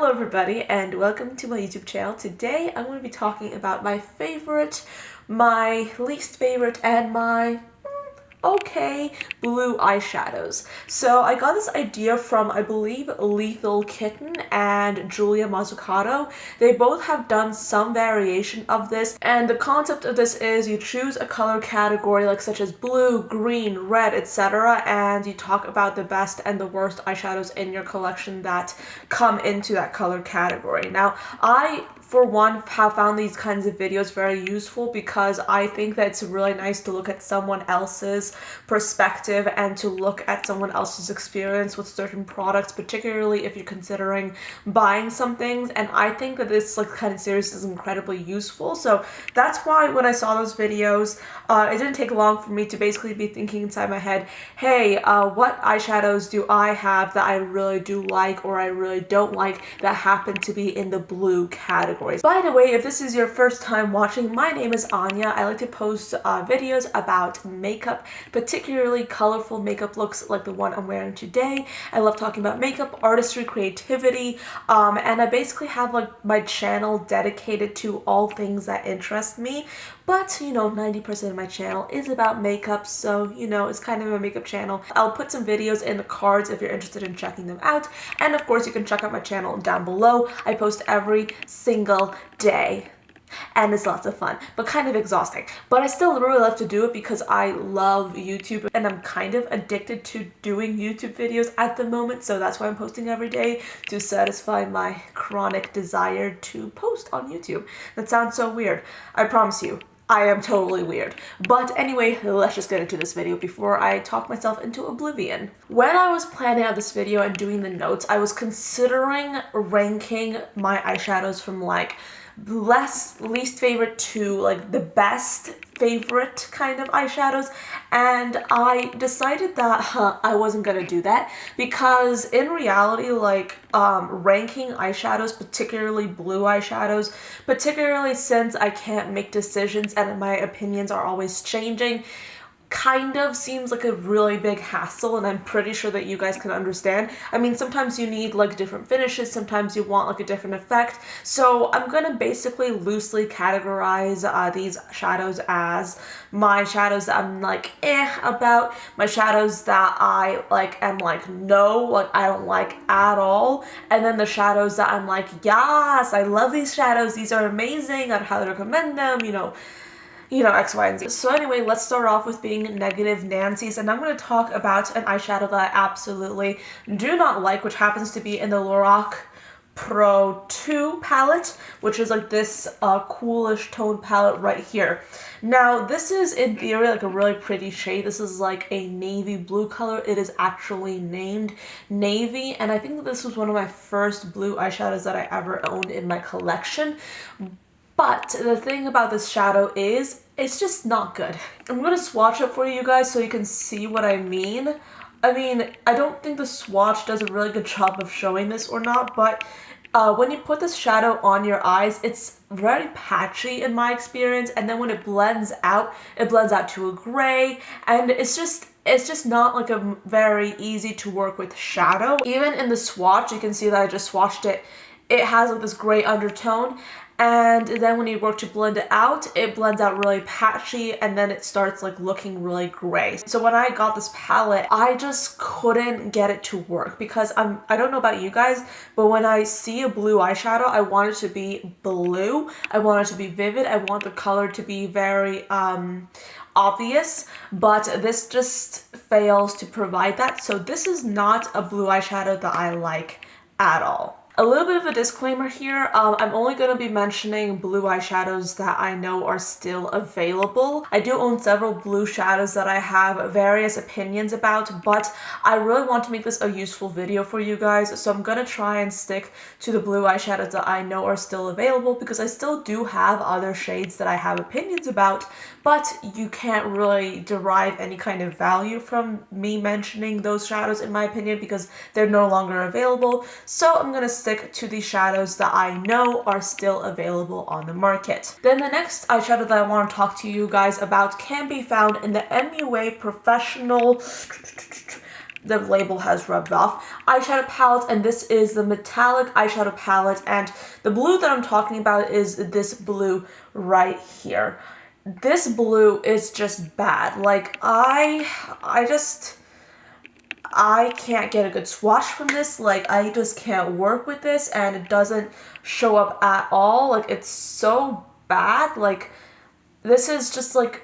Hello everybody and welcome to my YouTube channel. Today I'm going to be talking about my favorite, my least favorite, and my okay blue eyeshadows. So I got this idea from, I believe, Lethal Kitten and Julia Mazzucato. They both have done some variation of this, and the concept of this is you choose a color category like such as blue, green, red, etc., and you talk about the best and the worst eyeshadows in your collection that come into that color category. Now, I for one have found these kinds of videos very useful because I think that it's really nice to look at someone else's perspective and to look at someone else's experience with certain products, particularly if you're considering buying some things. And I think that this kind of series is incredibly useful. So that's why when I saw those videos, it didn't take long for me to basically be thinking inside my head, hey, what eyeshadows do I have that I really do like or I really don't like that happen to be in the blue category? By the way, if this is your first time watching, my name is Anya. I like to post videos about makeup, particularly colorful makeup looks like the one I'm wearing today. I love talking about makeup, artistry, creativity, and I basically have like my channel dedicated to all things that interest me. But, 90% of my channel is about makeup, so, it's kind of a makeup channel. I'll put some videos in the cards if you're interested in checking them out. And of course, you can check out my channel down below. I post every single day. And it's lots of fun, but kind of exhausting. But I still really love to do it because I love YouTube and I'm kind of addicted to doing YouTube videos at the moment. So that's why I'm posting every day, to satisfy my chronic desire to post on YouTube. That sounds so weird. I promise you, I am totally weird. But anyway, let's just get into this video before I talk myself into oblivion. When I was planning out this video and doing the notes, I was considering ranking my eyeshadows from like least favorite to like the best favorite kind of eyeshadows, and I decided that I wasn't gonna do that because in reality, like ranking eyeshadows, particularly blue eyeshadows, particularly since I can't make decisions and my opinions are always changing, kind of seems like a really big hassle, and I'm pretty sure that you guys can understand. I mean, sometimes you need like different finishes, sometimes you want like a different effect. So I'm gonna basically loosely categorize these shadows as my shadows that I'm like about, my shadows that I like am like no, like I don't like at all, and then the shadows that I'm like, yes, I love these shadows, these are amazing, I'd highly recommend them, X, Y, and Z. So anyway, let's start off with being negative Nancy's, and I'm going to talk about an eyeshadow that I absolutely do not like, which happens to be in the LORAC Pro 2 palette, which is like this coolish tone palette right here. Now, this is in theory like a really pretty shade. This is like a navy blue color. It is actually named Navy, and I think that this was one of my first blue eyeshadows that I ever owned in my collection. But the thing about this shadow is, it's just not good. I'm going to swatch it for you guys so you can see what I mean. I mean, I don't think the swatch does a really good job of showing this or not, but when you put this shadow on your eyes, it's very patchy in my experience, and then when it blends out to a gray, and it's just not like a very easy to work with shadow. Even in the swatch, you can see that I just swatched it. It has like this gray undertone, and then when you work to blend it blends out really patchy, and then it starts like looking really gray. So when I got this palette, I just couldn't get it to work because I don't know about you guys, but when I see a blue eyeshadow, I want it to be blue. I want it to be vivid. I want the color to be very obvious, but this just fails to provide that. So this is not a blue eyeshadow that I like at all. A little bit of a disclaimer here, I'm only going to be mentioning blue eyeshadows that I know are still available. I do own several blue shadows that I have various opinions about, but I really want to make this a useful video for you guys, so I'm going to try and stick to the blue eyeshadows that I know are still available because I still do have other shades that I have opinions about, but you can't really derive any kind of value from me mentioning those shadows in my opinion because they're no longer available. So I'm going to stick to the shadows that I know are still available on the market. Then the next eyeshadow that I want to talk to you guys about can be found in the MUA Professional the label has rubbed off, eyeshadow palette, and this is the metallic eyeshadow palette, and the blue that I'm talking about is this blue right here. This blue is just bad. Like, I can't get a good swatch from this. Like, I just can't work with this, and it doesn't show up at all. Like, it's so bad. Like, this is just like,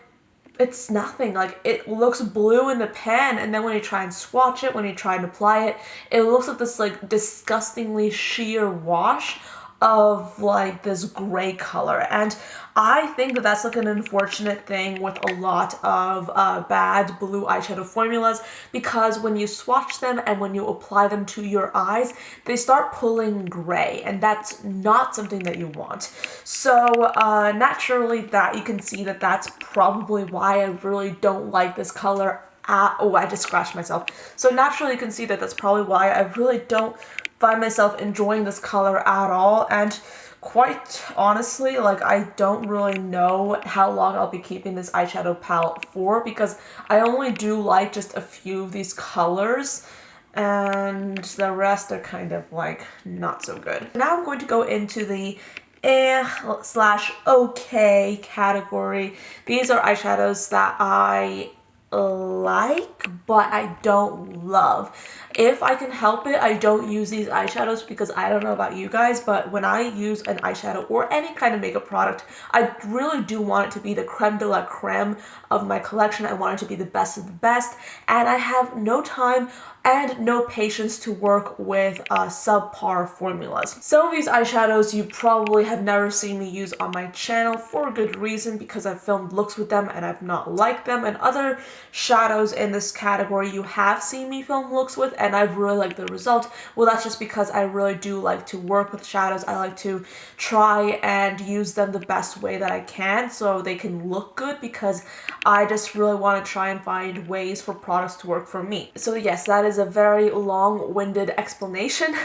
it's nothing. Like, it looks blue in the pan, and then when you try and swatch it, when you try and apply it, it looks like this like disgustingly sheer wash of like this gray color. And I think that that's like an unfortunate thing with a lot of bad blue eyeshadow formulas, because when you swatch them and when you apply them to your eyes, they start pulling gray, and that's not something that you want. So naturally, that you can see that that's probably why I really don't like this color. Oh, I just scratched myself. So naturally, you can see that that's probably why I really don't find myself enjoying this color at all. And quite honestly, like, I don't really know how long I'll be keeping this eyeshadow palette for, because I only do like just a few of these colors, and the rest are kind of like not so good. Now I'm going to go into the /okay category. These are eyeshadows that I like, but I don't love. If I can help it, I don't use these eyeshadows because I don't know about you guys, but when I use an eyeshadow or any kind of makeup product, I really do want it to be the creme de la creme of my collection. I want it to be the best of the best, and I have no time and no patience to work with subpar formulas. Some of these eyeshadows you probably have never seen me use on my channel for a good reason, because I've filmed looks with them and I've not liked them, and other shadows in this category you have seen me film looks with and I've really liked the result. Well, that's just because I really do like to work with shadows. I like to try and use them the best way that I can so they can look good, because I just really want to try and find ways for products to work for me. So yes, that is a very long-winded explanation,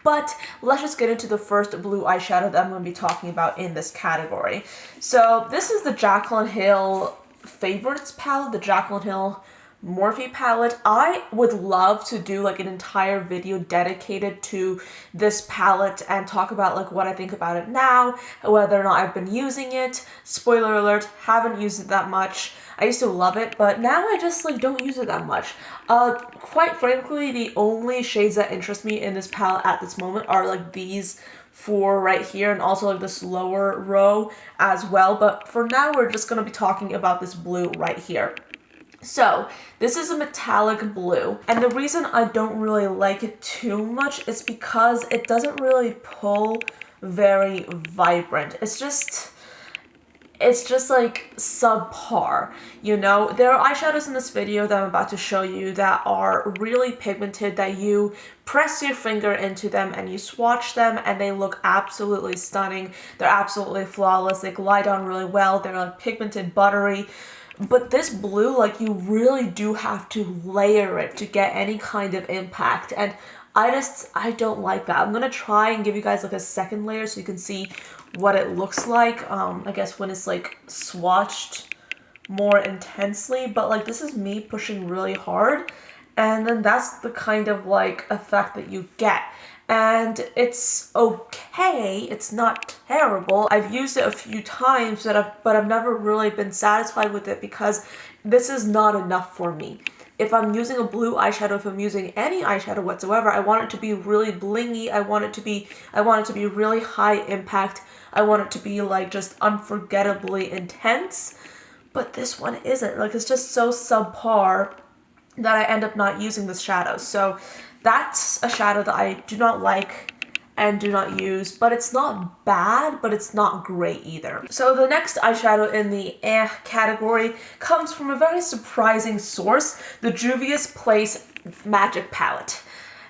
but let's just get into the first blue eyeshadow that I'm going to be talking about in this category. So this is the Jaclyn Hill Favorites palette, the Jaclyn Hill Morphe palette. I would love to do like an entire video dedicated to this palette and talk about like what I think about it now, whether or not I've been using it. Spoiler alert, haven't used it that much. I used to love it, but now I just like don't use it that much. Quite frankly, the only shades that interest me in this palette at this moment are like these four right here, and also like this lower row as well. But for now, we're just going to be talking about this blue right here. So this is a metallic blue, and the reason I don't really like it too much is because it doesn't really pull very vibrant. It's just like subpar, you know? There are eyeshadows in this video that I'm about to show you that are really pigmented, that you press your finger into them and you swatch them and they look absolutely stunning. They're absolutely flawless. They glide on really well. They're like pigmented, buttery. But this blue, like, you really do have to layer it to get any kind of impact. And I don't like that. I'm going to try and give you guys like a second layer so you can see what it looks like, I guess when it's like swatched more intensely. But like, this is me pushing really hard, and then that's the kind of like effect that you get. And it's okay, it's not terrible. I've used it a few times, but I've never really been satisfied with it because this is not enough for me. If I'm using a blue eyeshadow, if I'm using any eyeshadow whatsoever, I want it to be really blingy. I want it to be really high impact. I want it to be like just unforgettably intense. But this one isn't. Like, it's just so subpar that I end up not using this shadow. So that's a shadow that I do not like and do not use, but it's not bad, but it's not great either. So the next eyeshadow in the category comes from a very surprising source, the Juvia's Place Magic Palette.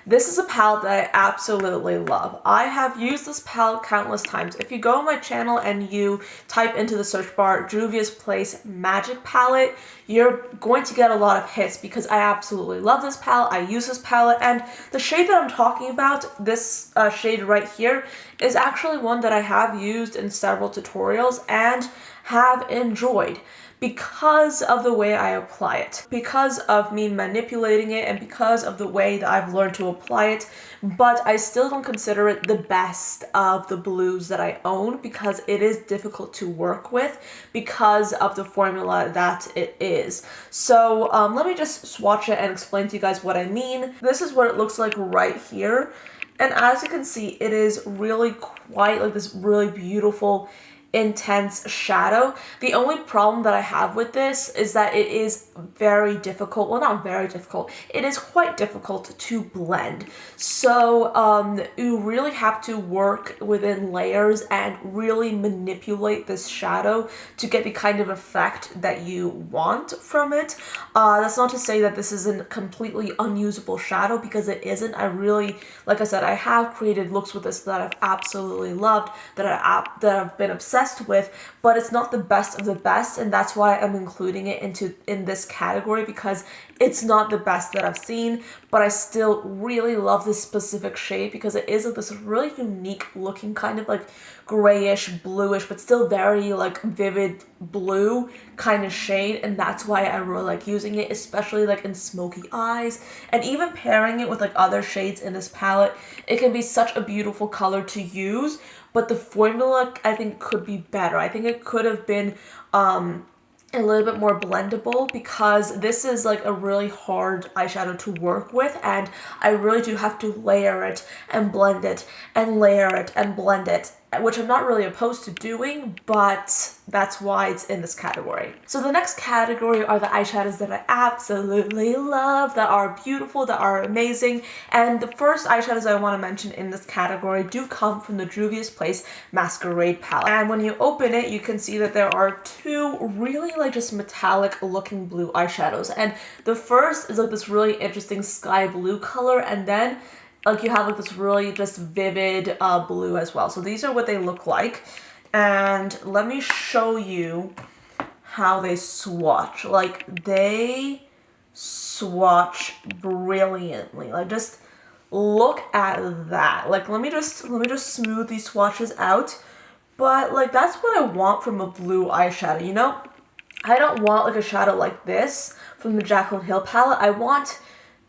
This is a palette that I absolutely love. I have used this palette countless times. If you go on my channel and you type into the search bar Juvia's Place Magic Palette, you're going to get a lot of hits because I absolutely love this palette. I use this palette, and the shade that I'm talking about, this shade right here, is actually one that I have used in several tutorials and have enjoyed because of the way I apply it, because of me manipulating it, and because of the way that I've learned to apply it. But I still don't consider it the best of the blues that I own because it is difficult to work with because of the formula that it is. So let me just swatch it and explain to you guys what I mean. This is what it looks like right here. And as you can see, it is really quite like this really beautiful, intense shadow. The only problem that I have with this is that it is very difficult, well, not very difficult, it is quite difficult to blend. So you really have to work within layers and really manipulate this shadow to get the kind of effect that you want from it. That's not to say that this is a completely unusable shadow, because it isn't. I really, like I said, I have created looks with this that I've absolutely loved, that I've been obsessed with, but it's not the best of the best, and that's why I'm including it in this category, because it's not the best that I've seen, but I still really love this specific shade because it is like this really unique looking kind of like grayish, bluish, but still very like vivid blue kind of shade, and that's why I really like using it, especially like in smoky eyes, and even pairing it with like other shades in this palette. It can be such a beautiful color to use, but the formula I think could be better. I think it could have been a little bit more blendable, because this is like a really hard eyeshadow to work with, and I really do have to layer it and blend it and layer it and blend it, which I'm not really opposed to doing, but that's why it's in this category. So the next category are the eyeshadows that I absolutely love, that are beautiful, that are amazing, and the first eyeshadows I want to mention in this category do come from the Juvia's Place Masquerade palette. And when you open it, you can see that there are two really like just metallic looking blue eyeshadows, and the first is like this really interesting sky blue color, and then like you have like this really just vivid blue as well. So these are what they look like, and let me show you how they swatch. Like they swatch brilliantly. Like just look at that. Like let me just smooth these swatches out. But like that's what I want from a blue eyeshadow, you know? I don't want like a shadow like this from the Jaclyn Hill palette. I want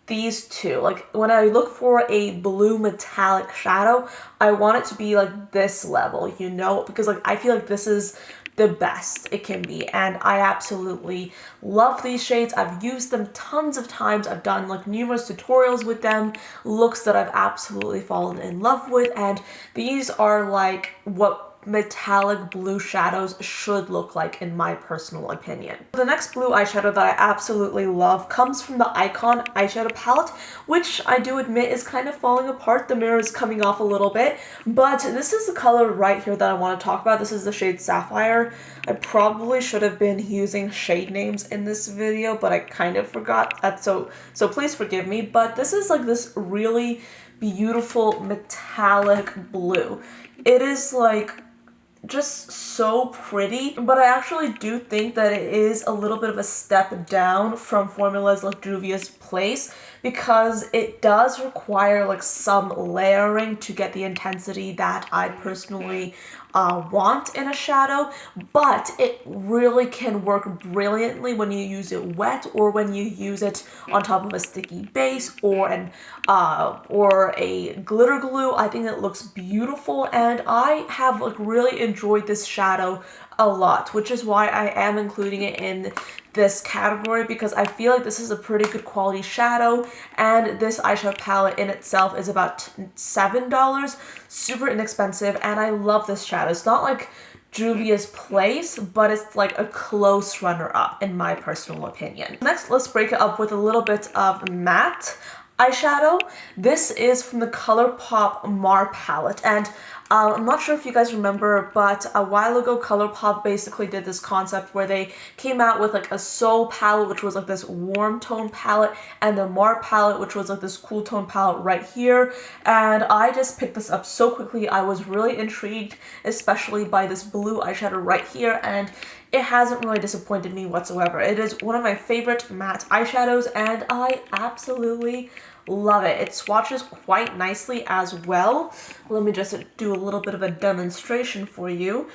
these two. Like when I look for a blue metallic shadow, I want it to be like this level, you know, because like I feel like this is the best it can be, and I absolutely love these shades. I've used them tons of times. I've done like numerous tutorials with them, looks that I've absolutely fallen in love with, and these are like what metallic blue shadows should look like in my personal opinion. The next blue eyeshadow that I absolutely love comes from the Icon eyeshadow palette, which I do admit is kind of falling apart. The mirror is coming off a little bit, but this is the color right here that I want to talk about. This is the shade Sapphire. I probably should have been using shade names in this video, but I kind of forgot that, so please forgive me. But this is like this really beautiful metallic blue. It is like just so pretty, but I actually do think that it is a little bit of a step down from formulas like Juvia's Place, because it does require like some layering to get the intensity that I personally want in a shadow, but it really can work brilliantly when you use it wet, or when you use it on top of a sticky base or a glitter glue. I think it looks beautiful, and I have like really enjoyed this shadow a lot, which is why I am including it in this category, because I feel like this is a pretty good quality shadow, and this eyeshadow palette in itself is about $7, super inexpensive, and I love this shadow. It's not like Juvia's Place, but it's like a close runner-up in my personal opinion. Next, let's break it up with a little bit of matte eyeshadow. This is from the Colorpop Morphe palette, and I'm not sure if you guys remember, but a while ago Colorpop basically did this concept where they came out with like a Soul palette, which was like this warm tone palette, and the Morphe palette, which was like this cool tone palette right here. And I just picked this up so quickly. I was really intrigued, especially by this blue eyeshadow right here, and it hasn't really disappointed me whatsoever. It is one of my favorite matte eyeshadows, and I absolutely love it. It swatches quite nicely as well. Let me just do a little bit of a demonstration for you.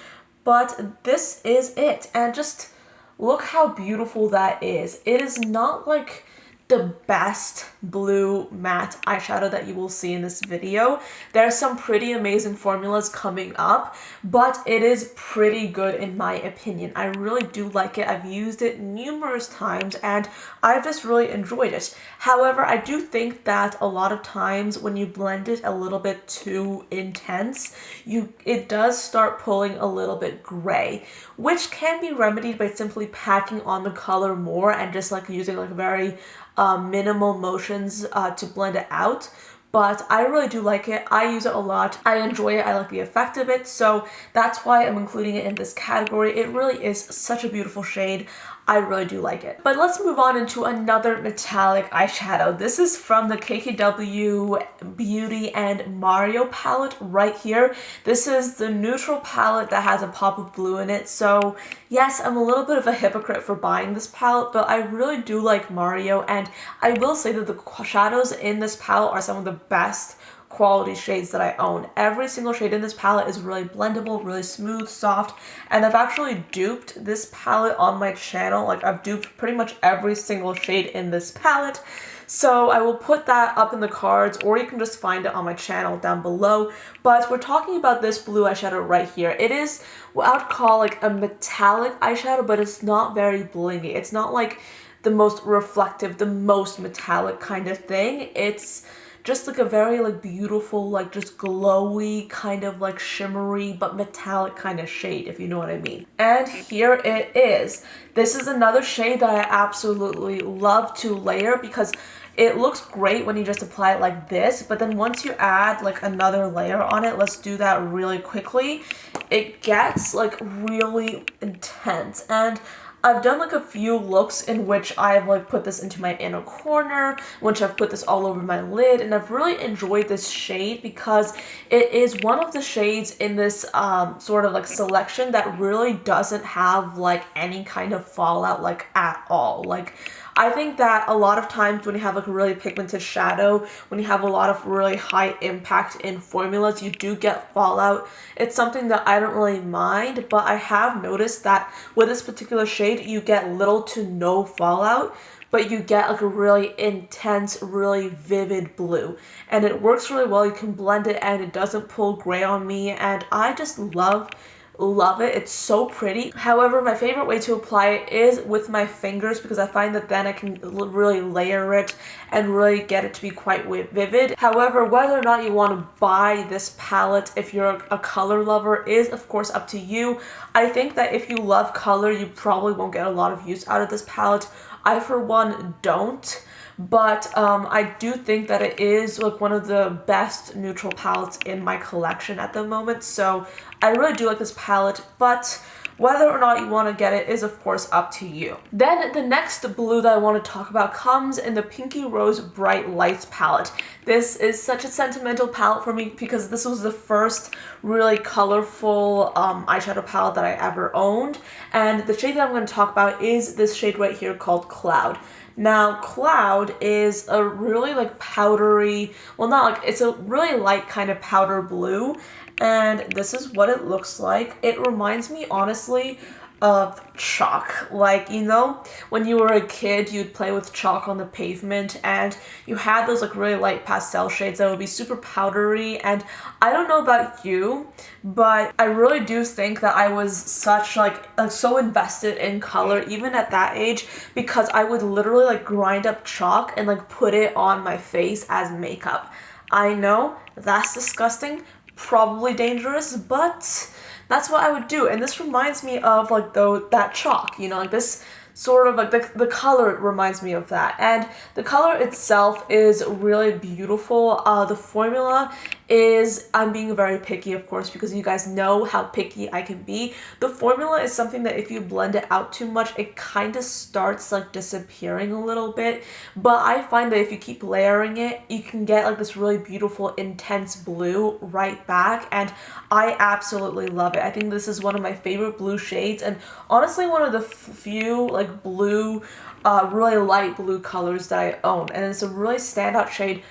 but this is it. And just look how beautiful that is. It is not like the best blue matte eyeshadow that you will see in this video. There's some pretty amazing formulas coming up, but it is pretty good in my opinion. I really do like it. I've used it numerous times and I've just really enjoyed it. However, I do think that a lot of times when you blend it a little bit too intense, it does start pulling a little bit gray, which can be remedied by simply packing on the color more and just like using like very minimal motions to blend it out. But I really do like it. I use it a lot. I enjoy it. I like the effect of it. So that's why I'm including it in this category. It really is such a beautiful shade. I really do like it. But let's move on into another metallic eyeshadow. This is from the KKW Beauty and Mario palette right here. This is the neutral palette that has a pop of blue in it. So yes, I'm a little bit of a hypocrite for buying this palette, but I really do like Mario, and I will say that the shadows in this palette are some of the best quality shades that I own. Every single shade in this palette is really blendable, really smooth, soft, and I've actually duped this palette on my channel. Like, I've duped pretty much every single shade in this palette. So I will put that up in the cards, or you can just find it on my channel down below. But we're talking about this blue eyeshadow right here. It is what I would call like a metallic eyeshadow, but it's not very blingy. It's not like the most reflective, the most metallic kind of thing. It's just like a very like beautiful, like just glowy, kind of like shimmery but metallic kind of shade, if you know what I mean. And here it is. This is another shade that I absolutely love to layer because it looks great when you just apply it like this, but then once you add like another layer on it, let's do that really quickly, it gets like really intense. And I've done like a few looks in which I've like put this into my inner corner, which I've put this all over my lid, and I've really enjoyed this shade because it is one of the shades in this sort of like selection that really doesn't have like any kind of fallout like at all. Like, I think that a lot of times when you have like a really pigmented shadow, when you have a lot of really high impact in formulas, you do get fallout. It's something that I don't really mind, but I have noticed that with this particular shade, you get little to no fallout, but you get like a really intense, really vivid blue. And it works really well. You can blend it and it doesn't pull gray on me, and I just love it. It's so pretty. However, my favorite way to apply it is with my fingers because I find that then I can really layer it and really get it to be quite vivid. However, whether or not you want to buy this palette, if you're a color lover, is of course up to you. I think that if you love color, you probably won't get a lot of use out of this palette. I, for one, don't. But I do think that it is like one of the best neutral palettes in my collection at the moment. So I really do like this palette, but whether or not you want to get it is of course up to you. Then the next blue that I want to talk about comes in the Pinky Rose Bright Lights palette. This is such a sentimental palette for me because this was the first really colorful eyeshadow palette that I ever owned. And the shade that I'm going to talk about is this shade right here called Cloud. Now, Cloud is a really like powdery, well not like, it's a really light kind of powder blue, and this is what it looks like. It reminds me honestly of chalk. Like, you know, when you were a kid, you'd play with chalk on the pavement and you had those like really light pastel shades that would be super powdery. And I don't know about you, but I really do think that I was such like so invested in color even at that age because I would literally like grind up chalk and like put it on my face as makeup. I know that's disgusting, probably dangerous, but that's what I would do. And this reminds me of like that chalk, you know, like this sort of like the color reminds me of that. And the color itself is really beautiful. The formula is, I'm being very picky of course because you guys know how picky I can be. The formula is something that if you blend it out too much, it kind of starts like disappearing a little bit. But I find that if you keep layering it, you can get like this really beautiful intense blue right back, and I absolutely love it. I think this is one of my favorite blue shades, and honestly one of the few like blue, really light blue colors that I own, and it's a really standout shade.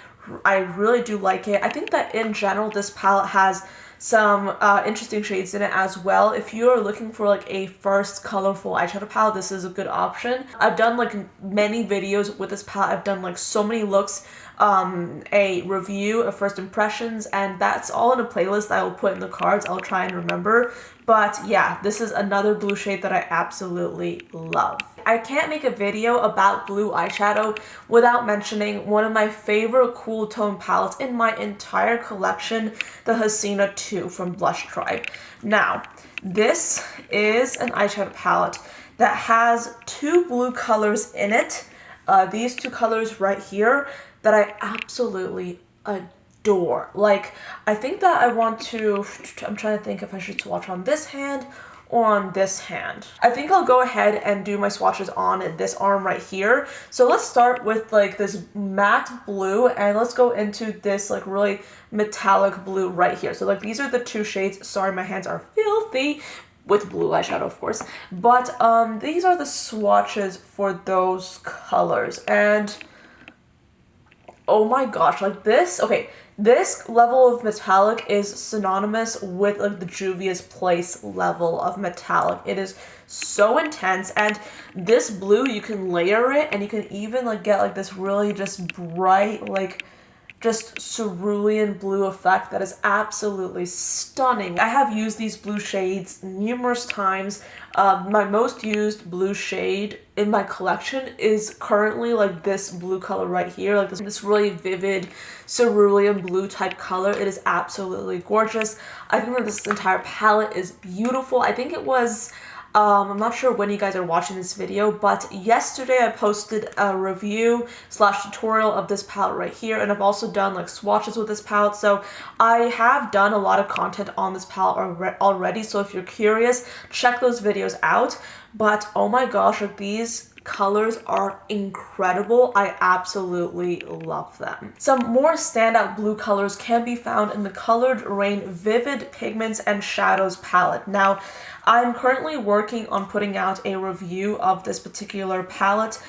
I really do like it. I think that in general this palette has some interesting shades in it as well. If you're looking for like a first colorful eyeshadow palette, this is a good option. I've done like many videos with this palette. I've done like so many looks, a review of first impressions, and that's all in a playlist I will put in the cards. I'll try and remember. But yeah, this is another blue shade that I absolutely love. I can't make a video about blue eyeshadow without mentioning one of my favorite cool tone palettes in my entire collection, the Hasina 2 from Blush Tribe. Now, this is an eyeshadow palette that has two blue colors in it. These two colors right here that I absolutely adore. Like, I think that I'm trying to think if I should swatch on this hand or on this hand. I think I'll go ahead and do my swatches on this arm right here. So let's start with like this matte blue, and let's go into this like really metallic blue right here. So like these are the two shades. Sorry, my hands are filthy with blue eyeshadow, of course. But these are the swatches for those colors. And oh my gosh, like this, okay, this level of metallic is synonymous with like the Juvia's Place level of metallic. It is so intense, and this blue, you can layer it, and you can even like get like this really just bright, like just cerulean blue effect that is absolutely stunning. I have used these blue shades numerous times. My most used blue shade in my collection is currently like this blue color right here, like this really vivid cerulean blue type color. It is absolutely gorgeous. I think that this entire palette is beautiful. I think it was I'm not sure when you guys are watching this video, but yesterday I posted a review / tutorial of this palette right here, and I've also done like swatches with this palette. So I have done a lot of content on this palette already, so if you're curious, check those videos out. But oh my gosh, like these colors are incredible. I absolutely love them. Some more standout blue colors can be found in the Colored Rain Vivid Pigments and Shadows palette. Now, I'm currently working on putting out a review of this particular palette,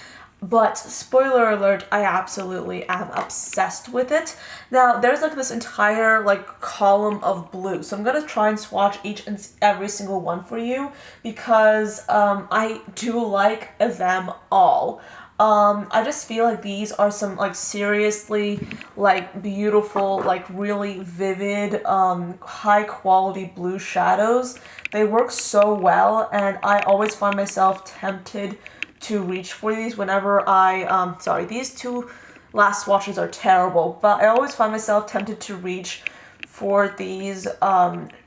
but spoiler alert, I absolutely am obsessed with it. Now, there's like this entire like column of blue, so I'm gonna try and swatch each and every single one for you because I do like them all. I just feel like these are some like seriously like beautiful, like really vivid, high quality blue shadows. They work so well, and I always find myself tempted to reach for these whenever sorry, these two last swatches are terrible, but I always find myself tempted to reach for these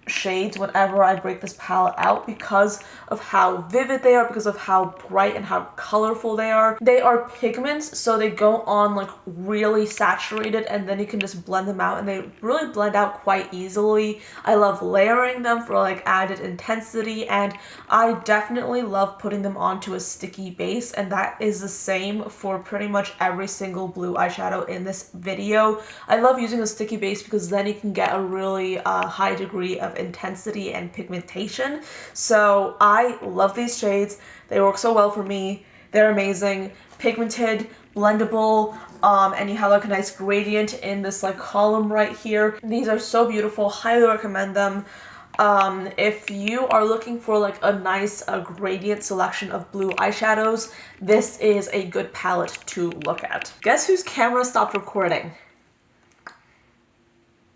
shades whenever I break this palette out because of how vivid they are, because of how bright and how colorful they are. They are pigments, so they go on like really saturated, and then you can just blend them out, and they really blend out quite easily. I love layering them for like added intensity, and I definitely love putting them onto a sticky base, and that is the same for pretty much every single blue eyeshadow in this video. I love using a sticky base because then you can get a really high degree of intensity and pigmentation. So I love these shades. They work so well for me. They're amazing, pigmented, blendable, and you have like a nice gradient in this like column right here. These are so beautiful. Highly recommend them. If you are looking for like a nice gradient selection of blue eyeshadows, this is a good palette to look at. Guess whose camera stopped recording?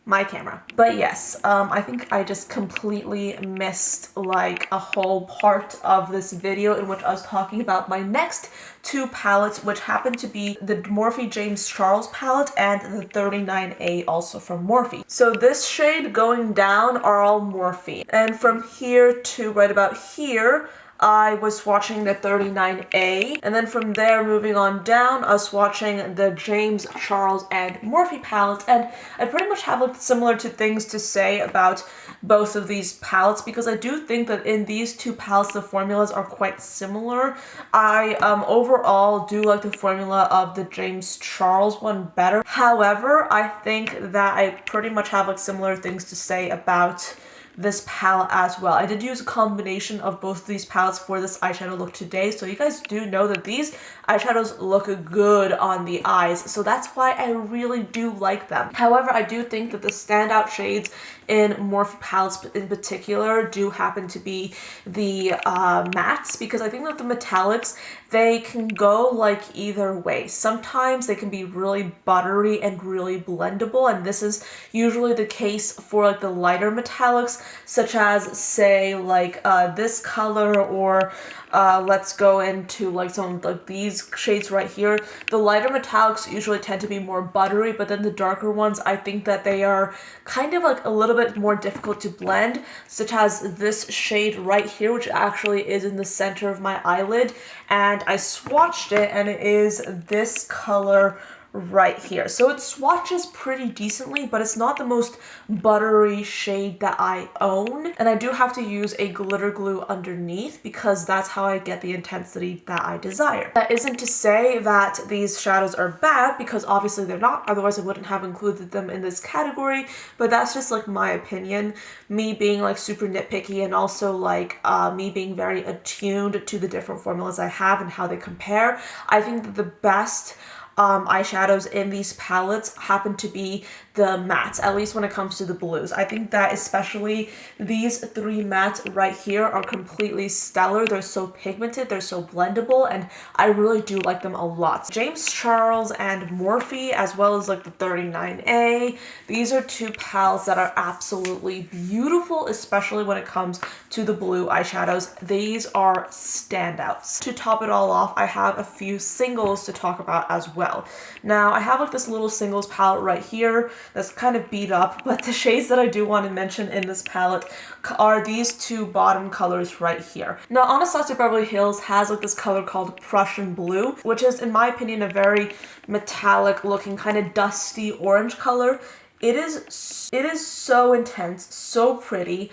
My camera. But yes, I think I just completely missed like a whole part of this video in which I was talking about my next two palettes, which happen to be the Morphe James Charles palette and the 39A, also from Morphe. So this shade going down are all Morphe, and from here to right about here I was swatching the 39A, and then from there moving on down I was swatching the James Charles and Morphe palette, and I pretty much have like similar things to say about both of these palettes because I do think that in these two palettes the formulas are quite similar. I overall do like the formula of the James Charles one better. However, I think that I pretty much have like similar things to say about this palette as well. I did use a combination of both of these palettes for this eyeshadow look today, so you guys do know that these eyeshadows look good on the eyes, so that's why I really do like them. However, I do think that the standout shades in Morphe palettes in particular do happen to be the mattes, because I think that the metallics, they can go like either way. Sometimes they can be really buttery and really blendable, and this is usually the case for like the lighter metallics, such as say like this color, or let's go into like some like these shades right here. The lighter metallics usually tend to be more buttery, but then the darker ones, I think that they are kind of like a little bit more difficult to blend, such as this shade right here, which actually is in the center of my eyelid, and I swatched it, and it is this color right here. So it swatches pretty decently, but it's not the most buttery shade that I own. And I do have to use a glitter glue underneath because that's how I get the intensity that I desire. That isn't to say that these shadows are bad, because obviously they're not, otherwise I wouldn't have included them in this category, but that's just like my opinion. Me being like super nitpicky, and also like me being very attuned to the different formulas I have and how they compare. I think that the best eyeshadows in these palettes happen to be the mattes, at least when it comes to the blues. I think that especially these three mattes right here are completely stellar. They're so pigmented, they're so blendable, and I really do like them a lot. James Charles and Morphe, as well as like the 39A, these are two palettes that are absolutely beautiful, especially when it comes to the blue eyeshadows. These are standouts. To top it all off, I have a few singles to talk about as well. Now, I have like this little singles palette right here that's kind of beat up, but the shades that I do want to mention in this palette are these two bottom colors right here. Now, Anastasia Beverly Hills has like this color called Prussian Blue, which is, in my opinion, a very metallic looking kind of dusty orange color. It is so intense, so pretty.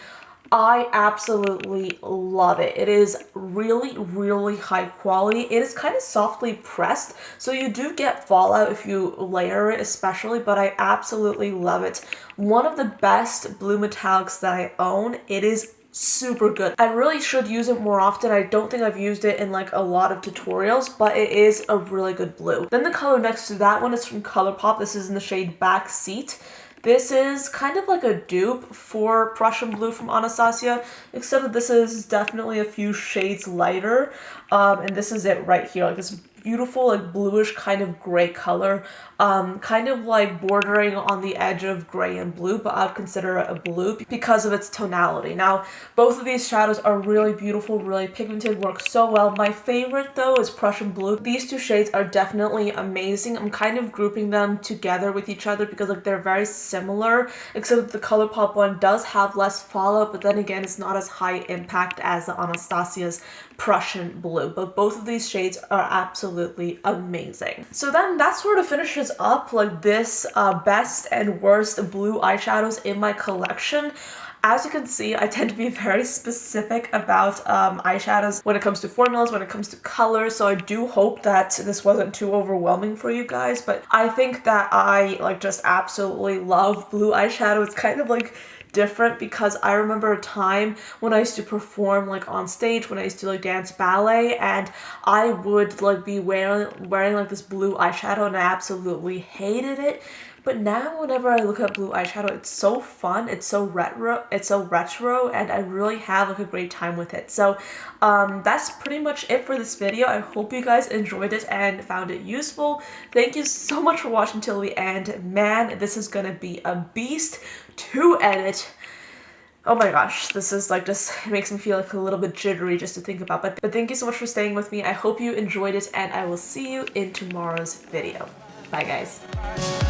I absolutely love it. It is really, really high quality. It is kind of softly pressed, so you do get fallout if you layer it especially, but I absolutely love it. One of the best blue metallics that I own. It is super good. I really should use it more often. I don't think I've used it in like a lot of tutorials, but it is a really good blue. Then the color next to that one is from Colorpop. This is in the shade Backseat. This is kind of like a dupe for Prussian Blue from Anastasia, except that this is definitely a few shades lighter, and this is it right here, like this beautiful like bluish kind of gray color, kind of like bordering on the edge of gray and blue, but I'd consider it a blue because of its tonality. Now, both of these shadows are really beautiful, really pigmented, work so well. My favorite though is Prussian Blue. These two shades are definitely amazing. I'm kind of grouping them together with each other because like they're very similar, except that the Colorpop one does have less fallout, but then again it's not as high impact as the Anastasia's Prussian Blue, but both of these shades are absolutely amazing. So then that sort of finishes up like this best and worst blue eyeshadows in my collection. As you can see, I tend to be very specific about eyeshadows when it comes to formulas, when it comes to colors, so I do hope that this wasn't too overwhelming for you guys, but I think that I like just absolutely love blue eyeshadow. It's kind of like different because I remember a time when I used to perform like on stage, when I used to like dance ballet, and I would like be wearing like this blue eyeshadow, and I absolutely hated it. But now whenever I look at blue eyeshadow, it's so fun, it's so retro, and I really have like a great time with it. So that's pretty much it for this video. I hope you guys enjoyed it and found it useful. Thank you so much for watching till the end. Man, this is gonna be a beast to edit. Oh my gosh, this is like just makes me feel like a little bit jittery just to think about. But thank you so much for staying with me. I hope you enjoyed it, and I will see you in tomorrow's video. Bye guys.